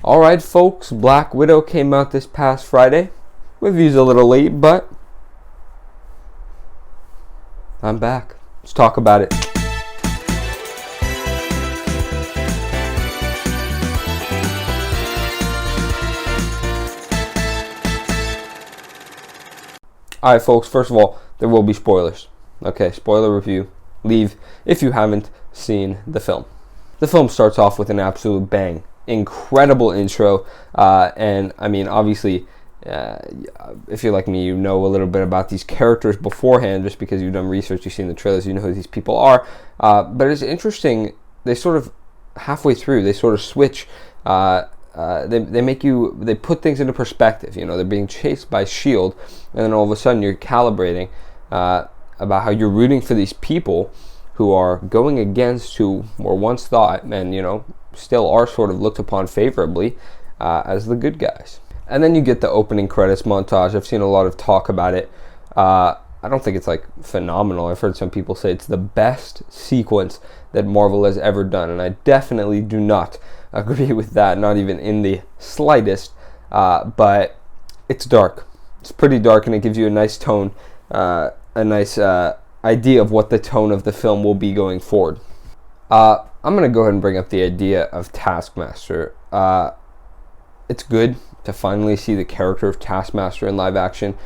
Alright folks, Black Widow came out this past Friday. Review's a little late, but I'm back. Let's talk about it. Alright folks, first of all, there will be spoilers. Okay, spoiler review. Leave if you haven't seen the film. The film starts off with an absolute bang. Incredible intro, and I mean, obviously, if you're like me, you know a little bit about these characters beforehand, just because you've done research, you've seen the trailers, you know who these people are. But it's interesting, they sort of, halfway through, they sort of switch, they put things into perspective. You know, they're being chased by S.H.I.E.L.D., and then all of a sudden you're calibrating about how you're rooting for these people who are going against who were once thought, and you know, still are sort of looked upon favorably as the good guys. And then you get the opening credits montage. I've seen a lot of talk about it. I don't think it's like phenomenal. I've heard some people say it's the best sequence that Marvel has ever done, and I definitely do not agree with that, not even in the slightest. But it's dark. It's pretty dark, and it gives you a nice tone, a nice idea of what the tone of the film will be going forward. I'm going to go ahead and bring up the idea of Taskmaster. It's good to finally see the character of Taskmaster in live action.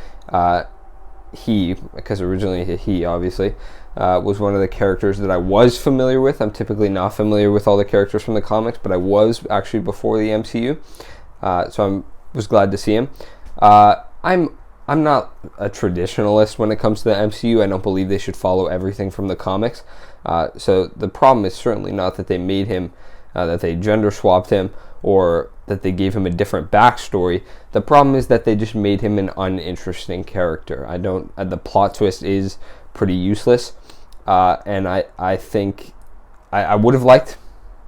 He, because originally he obviously, was one of the characters that I was familiar with. I'm typically not familiar with all the characters from the comics, but I was actually before the MCU. So I was glad to see him. I'm not a traditionalist when it comes to the MCU. I don't believe they should follow everything from the comics. So the problem is certainly not that they made him, that they gender swapped him, or that they gave him a different backstory. The problem is that they just made him an uninteresting character. The plot twist is pretty useless, and I think I would have liked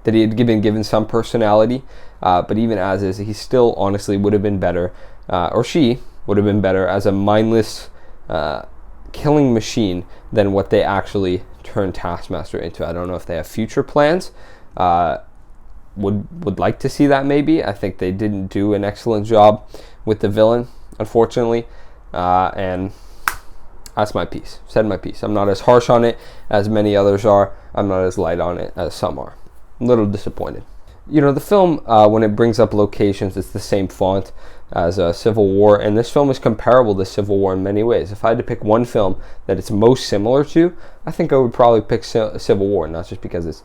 that he had been given some personality, but even as is, he still honestly would have been better, or she would have been better as a mindless killing machine than what they actually turned Taskmaster into. I don't know if they have future plans. Would like to see that maybe. I think they didn't do an excellent job with the villain, unfortunately. And that's my piece. Said my piece. I'm not as harsh on it as many others are. I'm not as light on it as some are. I'm a little disappointed. You know, the film, when it brings up locations, it's the same font as Civil War, and this film is comparable to Civil War in many ways. If I had to pick one film that it's most similar to, I think I would probably pick Civil War, not just because it's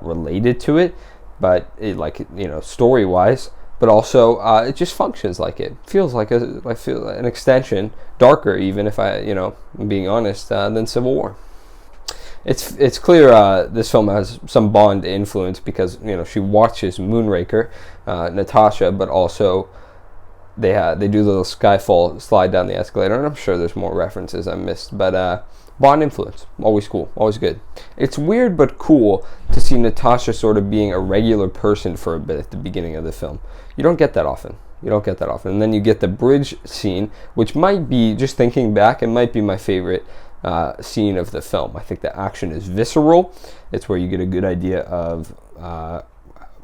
related to it, but it, like, you know, story-wise, but also it just functions like it. Feels like an extension, darker even, if I'm being honest, than Civil War. It's clear this film has some Bond influence because, you know, she watches Moonraker, Natasha, but also they do the little Skyfall slide down the escalator, and I'm sure there's more references I missed, but Bond influence, always cool, always good. It's weird but cool to see Natasha sort of being a regular person for a bit at the beginning of the film. You don't get that often. And then you get the bridge scene, which might be, just thinking back, it might be my favorite scene of the film. I think the action is visceral. It's where you get a good idea of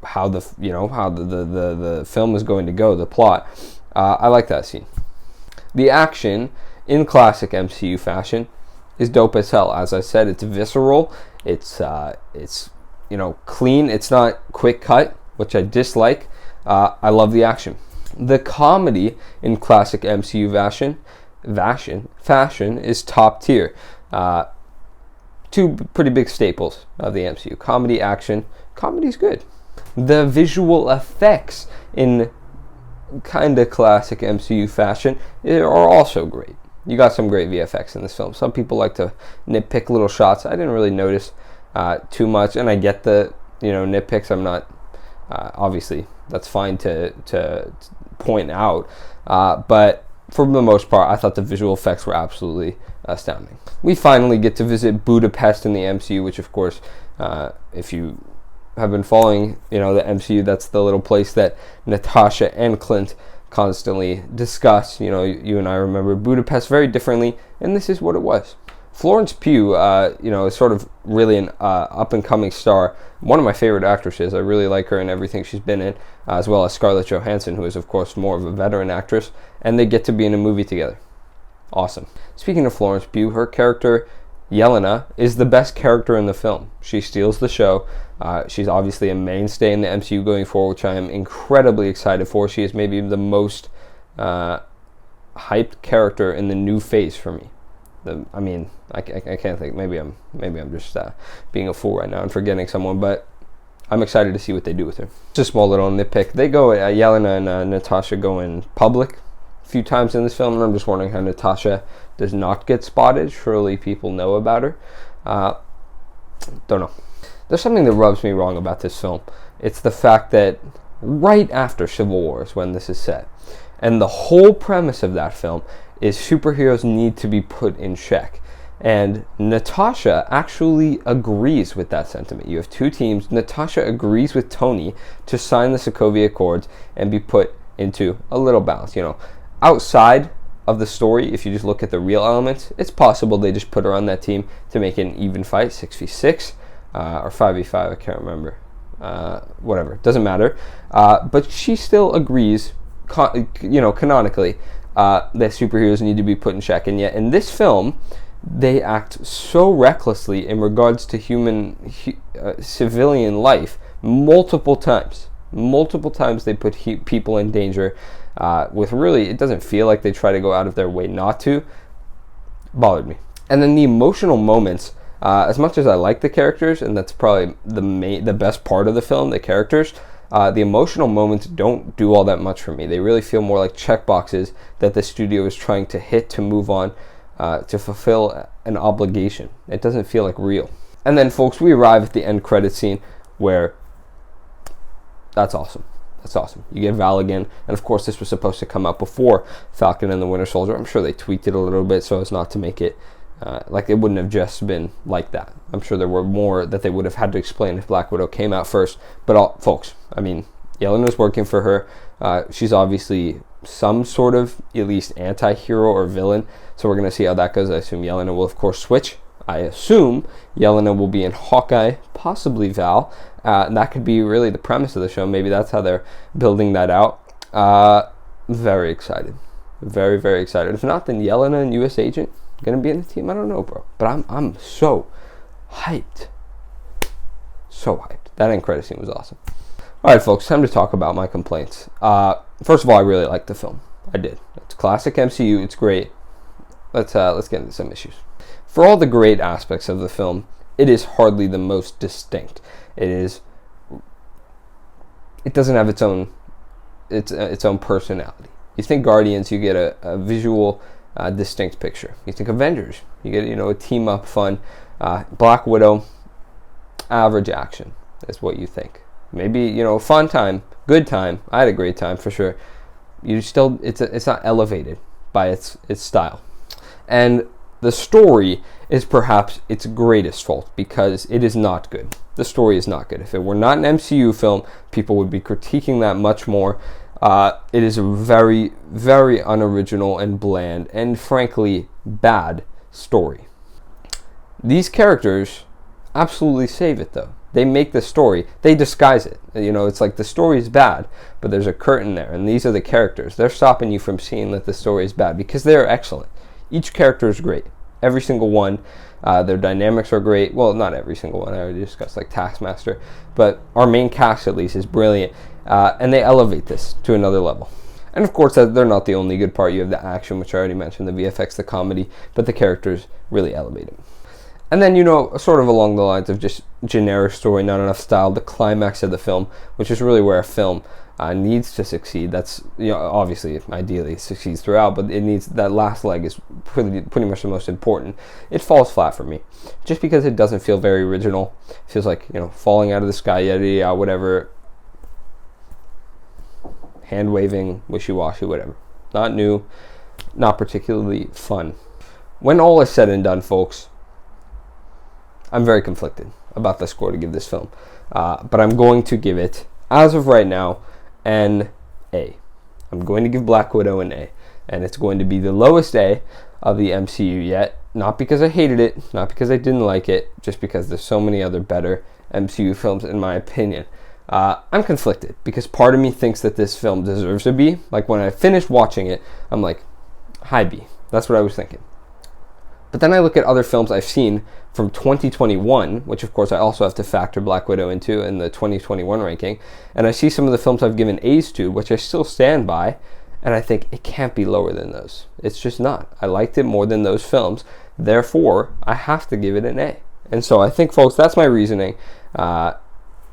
how the film is going to go, the plot. I like that scene. The action, in classic MCU fashion, is dope as hell. As I said, it's visceral. It's clean. It's not quick cut, which I dislike. I love the action. The comedy in classic MCU fashion is top tier. Two pretty big staples of the MCU: comedy, action. Comedy's good. The visual effects in kind of classic MCU fashion are also great. You got some great VFX in this film. Some people like to nitpick little shots. I didn't really notice too much, and I get the nitpicks. I'm not obviously, that's fine to point out, but for the most part, I thought the visual effects were absolutely astounding. We finally get to visit Budapest in the MCU, which, of course, if you have been following, the MCU, that's the little place that Natasha and Clint constantly discuss. You and I remember Budapest very differently, and this is what it was. Florence Pugh, is sort of really an up-and-coming star. One of my favorite actresses. I really like her in everything she's been in, as well as Scarlett Johansson, who is, of course, more of a veteran actress, and they get to be in a movie together. Awesome. Speaking of Florence Pugh, her character, Yelena, is the best character in the film. She steals the show. She's obviously a mainstay in the MCU going forward, which I am incredibly excited for. She is maybe the most hyped character in the new phase for me. I can't think. Maybe I'm just being a fool right now and forgetting someone, but I'm excited to see what they do with her. Just a small little nitpick. They go, Yelena and Natasha go in public a few times in this film, and I'm just wondering how Natasha does not get spotted. Surely people know about her. Don't know. There's something that rubs me wrong about this film. It's the fact that right after Civil War is when this is set, and the whole premise of that film is superheroes need to be put in check. And Natasha actually agrees with that sentiment. You have two teams. Natasha agrees with Tony to sign the Sokovia Accords and be put into a little balance. Outside of the story, if you just look at the real elements, it's possible they just put her on that team to make it an even fight, 6v6 or 5v5, I can't remember. Whatever, doesn't matter. But she still agrees, canonically, that superheroes need to be put in check. And yet in this film, they act so recklessly in regards to civilian life multiple times. Multiple times they put people in danger with really, it doesn't feel like they try to go out of their way not to. Bothered me. And then the emotional moments, as much as I like the characters, and that's probably the best part of the film, the characters, the emotional moments don't do all that much for me. They really feel more like checkboxes that the studio is trying to hit to move on, to fulfill an obligation. It doesn't feel like real. And then, folks, we arrive at the end credit scene where that's awesome. That's awesome. You get Val again, and of course this was supposed to come out before Falcon and the Winter Soldier. I'm sure they tweaked it a little bit so as not to make it like it wouldn't have just been like that. I'm sure there were more that they would have had to explain if Black Widow came out first. But folks, Yelena's working for her. She's obviously some sort of at least anti-hero or villain, so we're going to see how that goes. I assume Yelena will of course switch. I assume Yelena will be in Hawkeye, possibly Val, and that could be really the premise of the show. Maybe that's how they're building that out. Very excited. Very, very excited. If not, then Yelena and US Agent going to be in the team. I don't know, bro, but I'm so hyped. So hyped. That end credit scene was awesome. Alright, folks, time to talk about my complaints. First of all, I really liked the film. I did. It's classic MCU. It's great. Let's get into some issues. For all the great aspects of the film, it is hardly the most distinct. It doesn't have its own personality. You think Guardians, you get a visual, distinct picture. You think Avengers, you get a team up fun. Black Widow, average action is what you think. Maybe fun time, good time. I had a great time for sure. It's not elevated by its style, and the story is perhaps its greatest fault because it is not good. The story is not good. If it were not an MCU film, people would be critiquing that much more. It is a very, very unoriginal and bland and frankly bad story. These characters absolutely save it though. They make the story, they disguise it. It's like the story is bad, but there's a curtain there, and these are the characters. They're stopping you from seeing that the story is bad because they're excellent. Each character is great. Every single one. Their dynamics are great. Well, not every single one. I already discussed like Taskmaster. But our main cast, at least, is brilliant. And they elevate this to another level. And of course, they're not the only good part. You have the action, which I already mentioned, the VFX, the comedy. But the characters really elevate it. And then, sort of along the lines of just generic story, not enough style, the climax of the film, which is really where a film needs to succeed. That's, obviously, ideally it succeeds throughout, but it needs, that last leg is pretty much the most important. It falls flat for me, just because it doesn't feel very original. It feels like, falling out of the sky, yada, whatever, hand-waving, wishy-washy, whatever. Not new, not particularly fun. When all is said and done, folks, I'm very conflicted about the score to give this film. But I'm going to give it, as of right now, an A. I'm going to give Black Widow an A. And it's going to be the lowest A of the MCU yet. not because I hated it, not because I didn't like it, just because there's so many other better MCU films in my opinion. I'm conflicted because part of me thinks that this film deserves a B. Like when I finished watching it, I'm like, high B. That's what I was thinking. But then I look at other films I've seen from 2021, which of course I also have to factor Black Widow into in the 2021 ranking, and I see some of the films I've given A's to, which I still stand by, and I think it can't be lower than those. It's just not. I liked it more than those films. Therefore, I have to give it an A. And so I think, folks, that's my reasoning.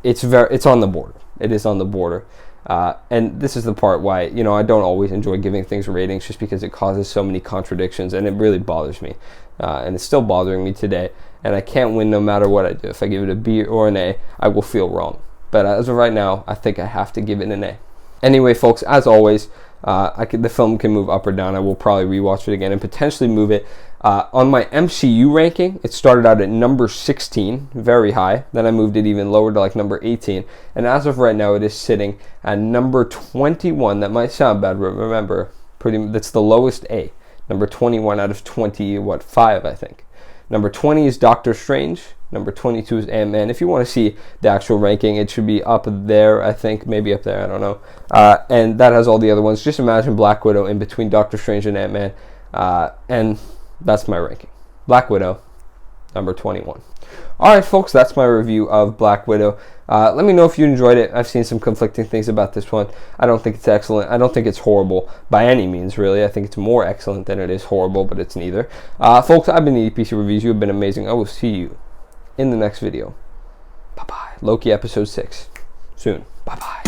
It's on the border. It is on the border. And this is the part why, I don't always enjoy giving things ratings just because it causes so many contradictions, and it really bothers me. And it's still bothering me today. And I can't win no matter what I do. If I give it a B or an A, I will feel wrong. But as of right now, I think I have to give it an A. Anyway, folks, as always, the film can move up or down. I will probably rewatch it again and potentially move it. On my MCU ranking, it started out at number 16, very high. Then I moved it even lower to like number 18. And as of right now, it is sitting at number 21. That might sound bad, but remember, that's the lowest A. Number 21 out of 5, I think. Number 20 is Doctor Strange. Number 22 is Ant-Man. If you want to see the actual ranking, it should be up there, I think. Maybe up there, I don't know. And that has all the other ones. Just imagine Black Widow in between Doctor Strange and Ant-Man. And that's my ranking. Black Widow, number 21. Alright, folks, that's my review of Black Widow. Let me know if you enjoyed it. I've seen some conflicting things about this one. I don't think it's excellent. I don't think it's horrible by any means, really. I think it's more excellent than it is horrible, but it's neither. Folks, I've been the EPC Reviews. You have been amazing. I will see you in the next video. Bye-bye. Loki episode 6. Soon. Bye-bye.